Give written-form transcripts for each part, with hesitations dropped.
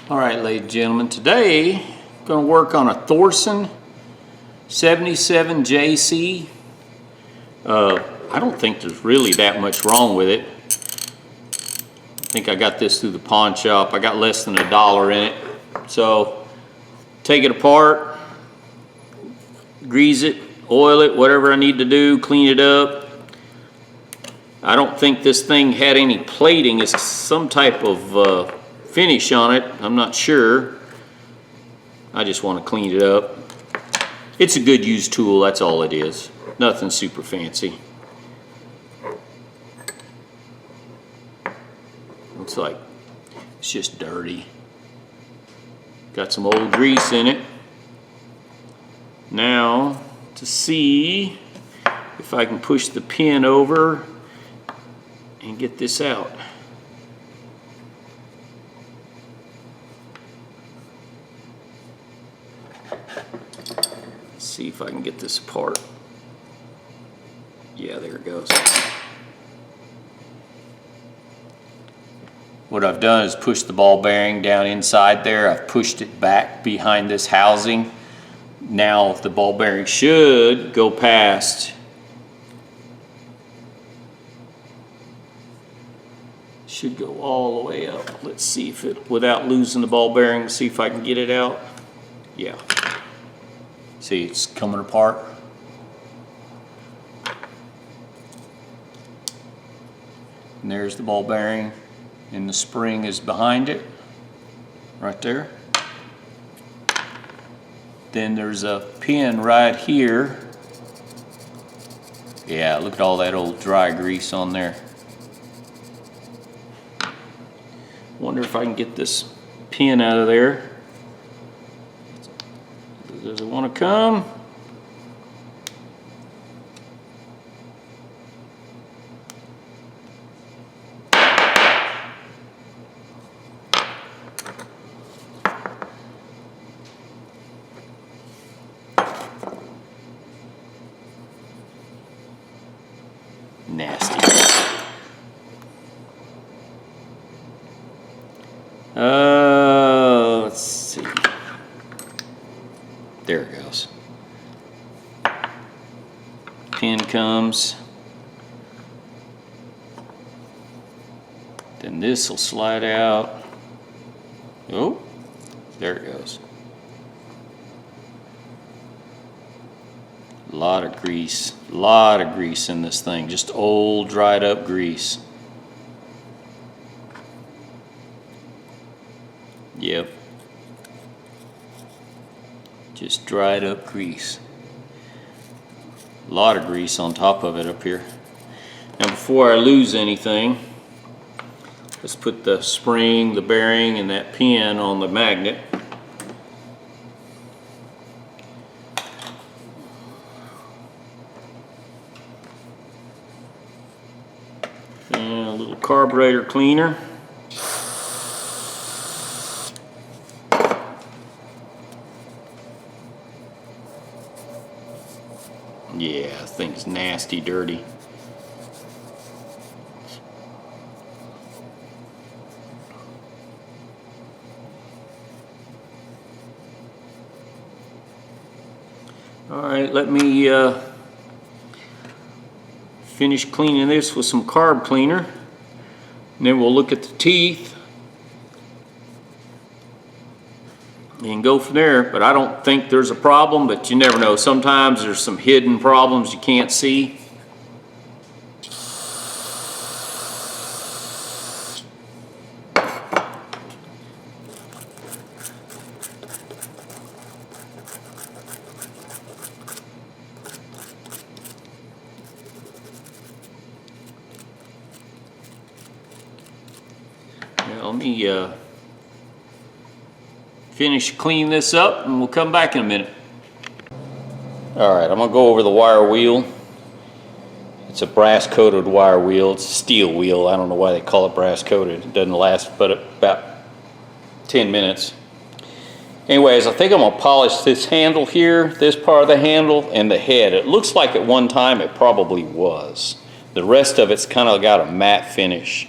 All right, ladies and gentlemen, today I'm going to work on a Thorsen 77JC. I don't think there's really that much wrong with it. I think I got this through the pawn shop. I got less than $1 in it. So take it apart, grease it, oil it, whatever I need to do, clean it up. I don't think this thing had any plating. It's some type of finish on it. I'm not sure. I just want to clean it up. It's a good used tool, that's all it is. Nothing super fancy. Looks like it's just dirty. Got some old grease in it. Now, to see if I can push the pin over and get this out. Let's see if I can get this apart. Yeah, there it goes. What I've done is push the ball bearing down inside there. I've pushed it back behind this housing. Now the ball bearing should go past. Should go all the way up. Let's see if it, without losing the ball bearing, see if I can get it out. Yeah. See, it's coming apart. And there's the ball bearing, and the spring is behind it, right there. Then there's a pin right here. Yeah, look at all that old dry grease on there. Wonder if I can get this pin out of there. Does it want to come? Nasty. Let's see. There it goes. Pin comes. Then this will slide out. Oh, there it goes. A lot of grease in this thing. Just old dried up grease. Yep. Just dried up grease. A lot of grease on top of it up here. Now before I lose anything, let's put the spring, the bearing, and that pin on the magnet. And a little carburetor cleaner. Yeah, this thing's nasty dirty. All right, let me finish cleaning this with some carb cleaner, and then we'll look at the teeth and go from there. But I don't think there's a problem, but you never know. Sometimes there's some hidden problems you can't see. Now, let me finish cleaning this up, and we'll come back in a minute. All right, I'm gonna go over the wire wheel. It's a brass coated wire wheel. It's a steel wheel. I don't know why they call it brass coated. It doesn't last but about 10 minutes. Anyways, I think I'm gonna polish this handle here, this part of the handle, and the head. It looks like at one time it probably was. The rest of it's kind of got a matte finish.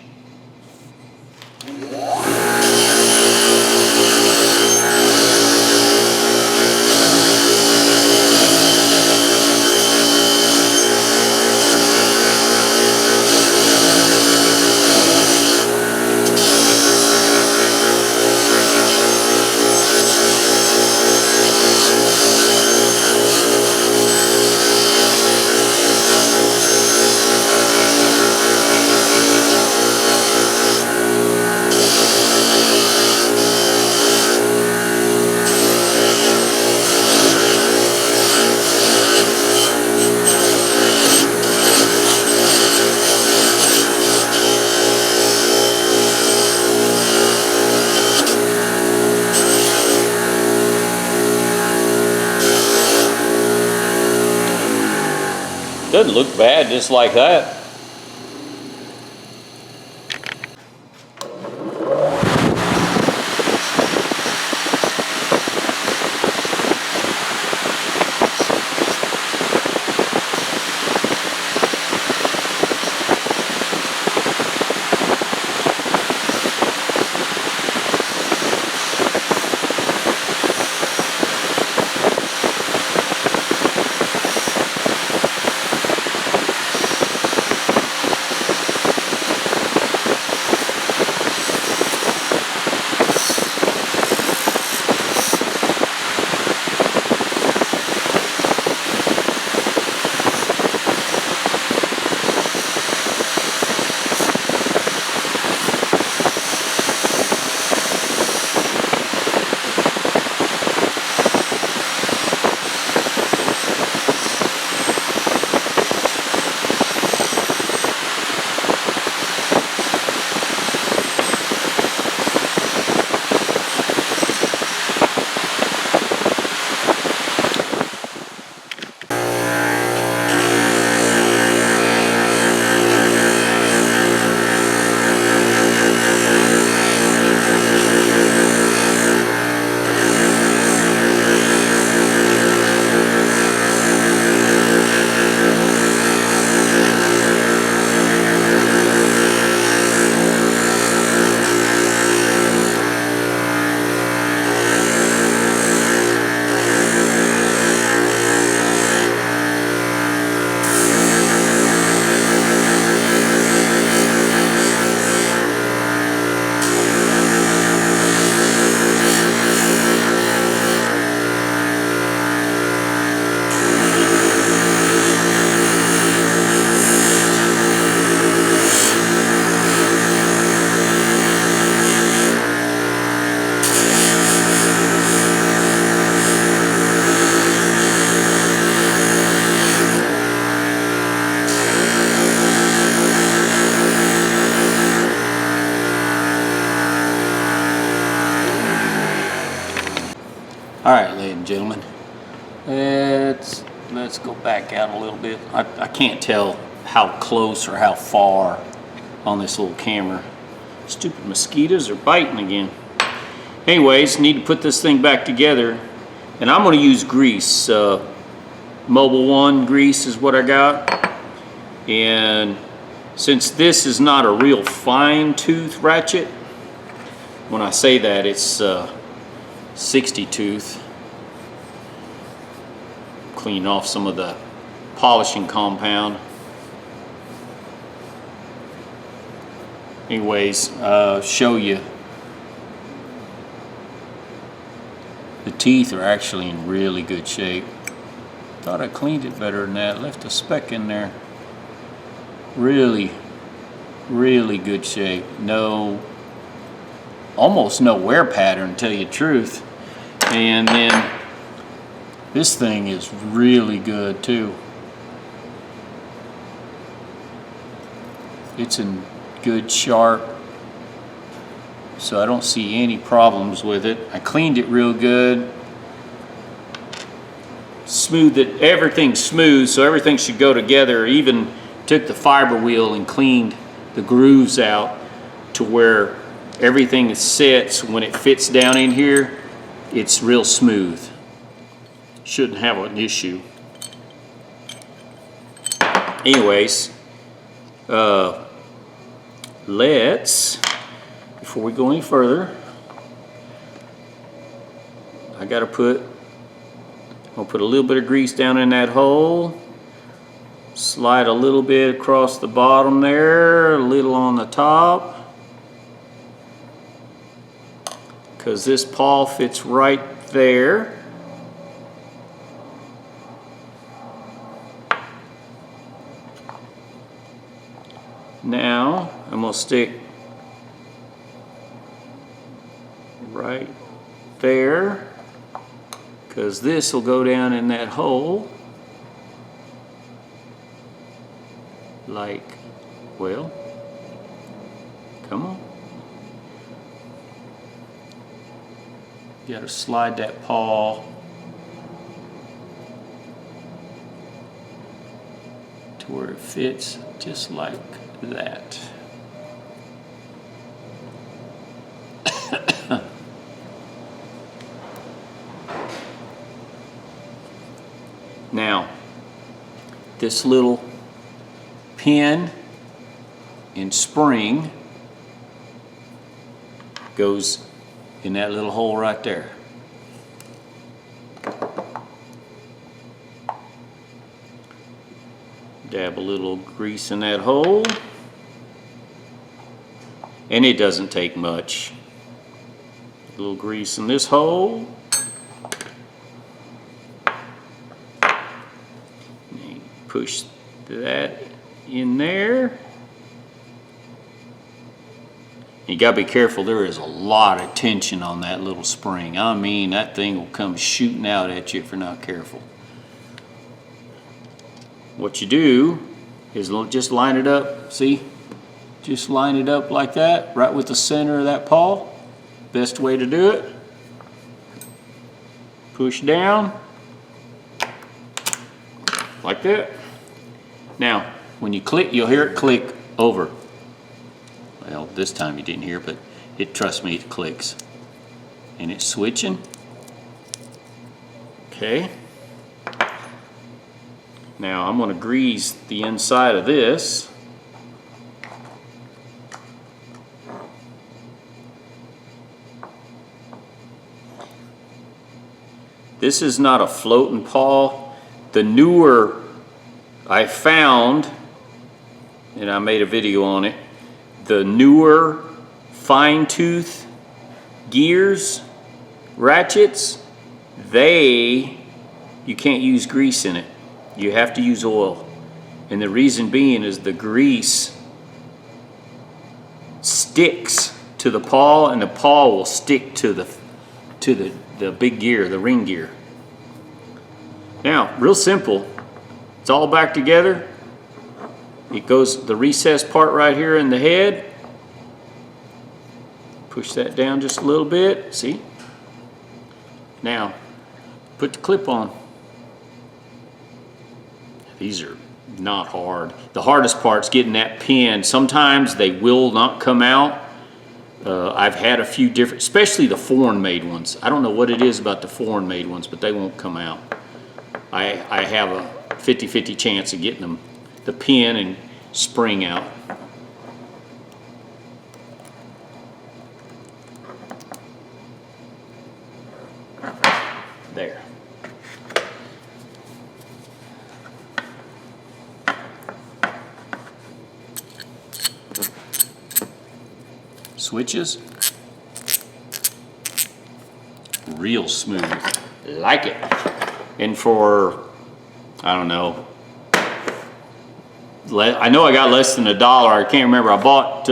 Doesn't look bad just like that. All right, ladies and gentlemen, let's go back out a little bit. I can't tell how close or how far on this little camera. Stupid mosquitoes are biting again. Anyways, need to put this thing back together, and I'm going to use grease. Mobile One grease is what I got, and since this is not a real fine tooth ratchet, when I say that, it's 60 tooth. Clean off some of the polishing compound. Anyways, show you. The teeth are actually in really good shape. Thought I cleaned it better than that. Left a speck in there. Really, really good shape. No, almost no wear pattern, to tell you the truth. And then this thing is really good too. It's in good sharp, so I don't see any problems with it. I cleaned it real good. Smoothed it, everything's smooth, so everything should go together. Even took the fiber wheel and cleaned the grooves out to where everything sits. When it fits down in here, it's real smooth. Shouldn't have an issue. Anyways, let's, before we go any further, I'm gonna put a little bit of grease down in that hole. Slide a little bit across the bottom there, a little on the top, because this pawl fits right there. Now I'm going to stick right there, because this will go down in that hole like, well, come on. You got to slide that pawl to where it fits just like that. Now, this little pin and spring goes in that little hole right there. Dab a little grease in that hole, and it doesn't take much. A little grease in this hole. Push that in there. You gotta be careful, there is a lot of tension on that little spring. I mean, that thing will come shooting out at you if you're not careful. What you do is just line it up, see? Just line it up like that, right with the center of that paw. Best way to do it. Push down, like that. Now, when you click, you'll hear it click over. Well, this time you didn't hear it, but trust me, it clicks. And it's switching. Okay. Now I'm going to grease the inside of this. This is not a floating paw. The newer I found, and I made a video on it, the newer fine tooth gears, ratchets, you can't use grease in it. You have to use oil. And the reason being is the grease sticks to the paw, and the paw will stick to the big gear, the ring gear. Now, real simple. It's all back together. It goes the recessed part right here in the head. Push that down just a little bit. See? Now, put the clip on. These are not hard. The hardest part's getting that pin. Sometimes they will not come out. I've had a few different, especially the foreign made ones. I don't know what it is about the foreign made ones, but they won't come out. I have a 50-50 chance of getting them, the pin and spring out. There. Switches. Real smooth. Like it. And for, I don't know, I know I got less than $1. I can't remember. I bought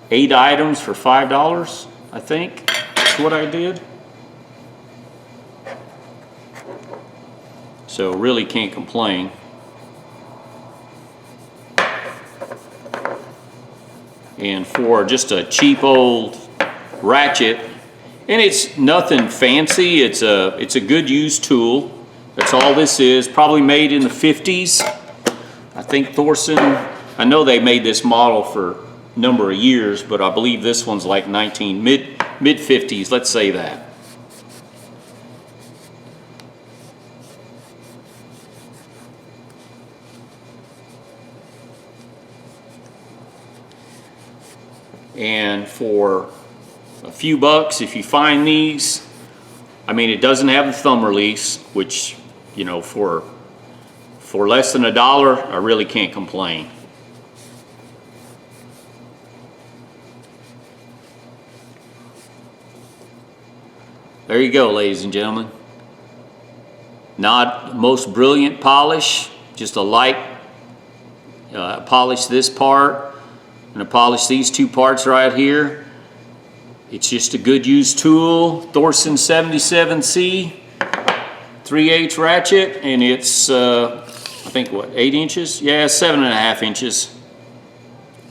8 items for $5, I think. That's what I did. So really can't complain. And for just a cheap old ratchet, and it's nothing fancy, it's a good used tool. That's all this is. Probably made in the 50s. I think Thorsen, I know they made this model for a number of years, but I believe this one's like mid 50s, let's say that. And for a few bucks, if you find these, I mean, it doesn't have the thumb release, which, you know, for less than $1, I really can't complain. There you go, ladies and gentlemen. Not most brilliant polish, just a light polish this part. I'm going to polish these 2 parts right here. It's just a good used tool, Thorsen 77C, 3/8 ratchet, and it's, I think, what, 8 inches? Yeah, 7.5 inches.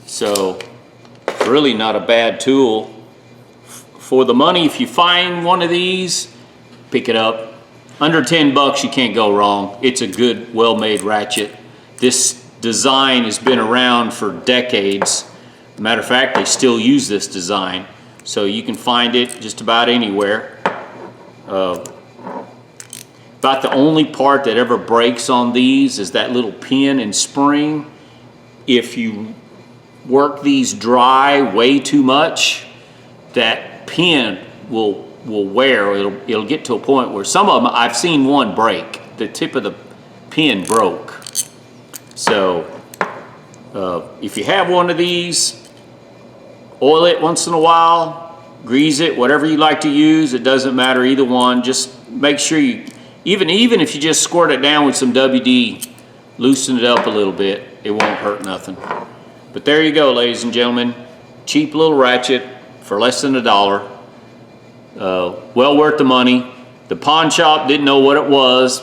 So, really not a bad tool. For the money, if you find one of these, pick it up. Under $10 you can't go wrong. It's a good, well-made ratchet. This design has been around for decades. Matter of fact, they still use this design. So you can find it just about anywhere. About the only part that ever breaks on these is that little pin and spring. If you work these dry way too much, that pin will wear. It'll get to a point where some of them, I've seen one break. The tip of the pin broke. So if you have one of these, oil it once in a while, grease it, whatever you like to use. It doesn't matter, either one. Just make sure you, even if you just squirt it down with some WD, loosen it up a little bit, it won't hurt nothing. But there you go, ladies and gentlemen. Cheap little ratchet for less than $1. Well worth the money. The pawn shop didn't know what it was.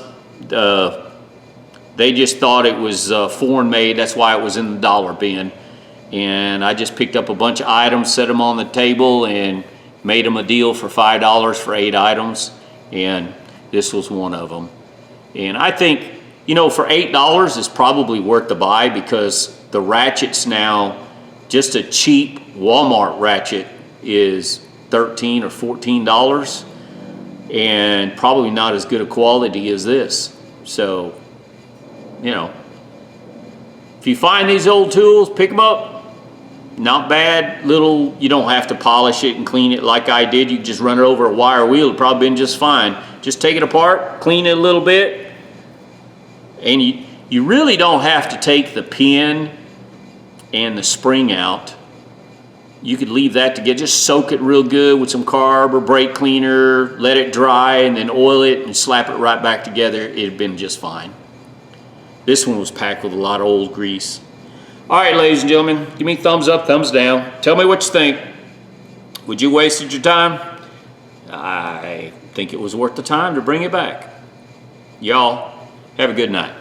They just thought it was foreign made. That's why it was in the dollar bin. And I just picked up a bunch of items, set them on the table, and made them a deal for $5 for 8 items. And this was one of them. And I think, you know, for $8 it's probably worth the buy, because the ratchets now, just a cheap Walmart ratchet is $13 or $14, and probably not as good a quality as this. So, you know, if you find these old tools, pick them up. Not bad. Little, you don't have to polish it and clean it like I did. You can just run it over a wire wheel. It'd probably been just fine. Just take it apart, clean it a little bit, and you really don't have to take the pin and the spring out. You could leave that together. Just soak it real good with some carb or brake cleaner, let it dry, and then oil it and slap it right back together. It'd been just fine. This one was packed with a lot of old grease. All right, ladies and gentlemen, give me a thumbs up, thumbs down. Tell me what you think. Would you wasted your time? I think it was worth the time to bring it back. Y'all, have a good night.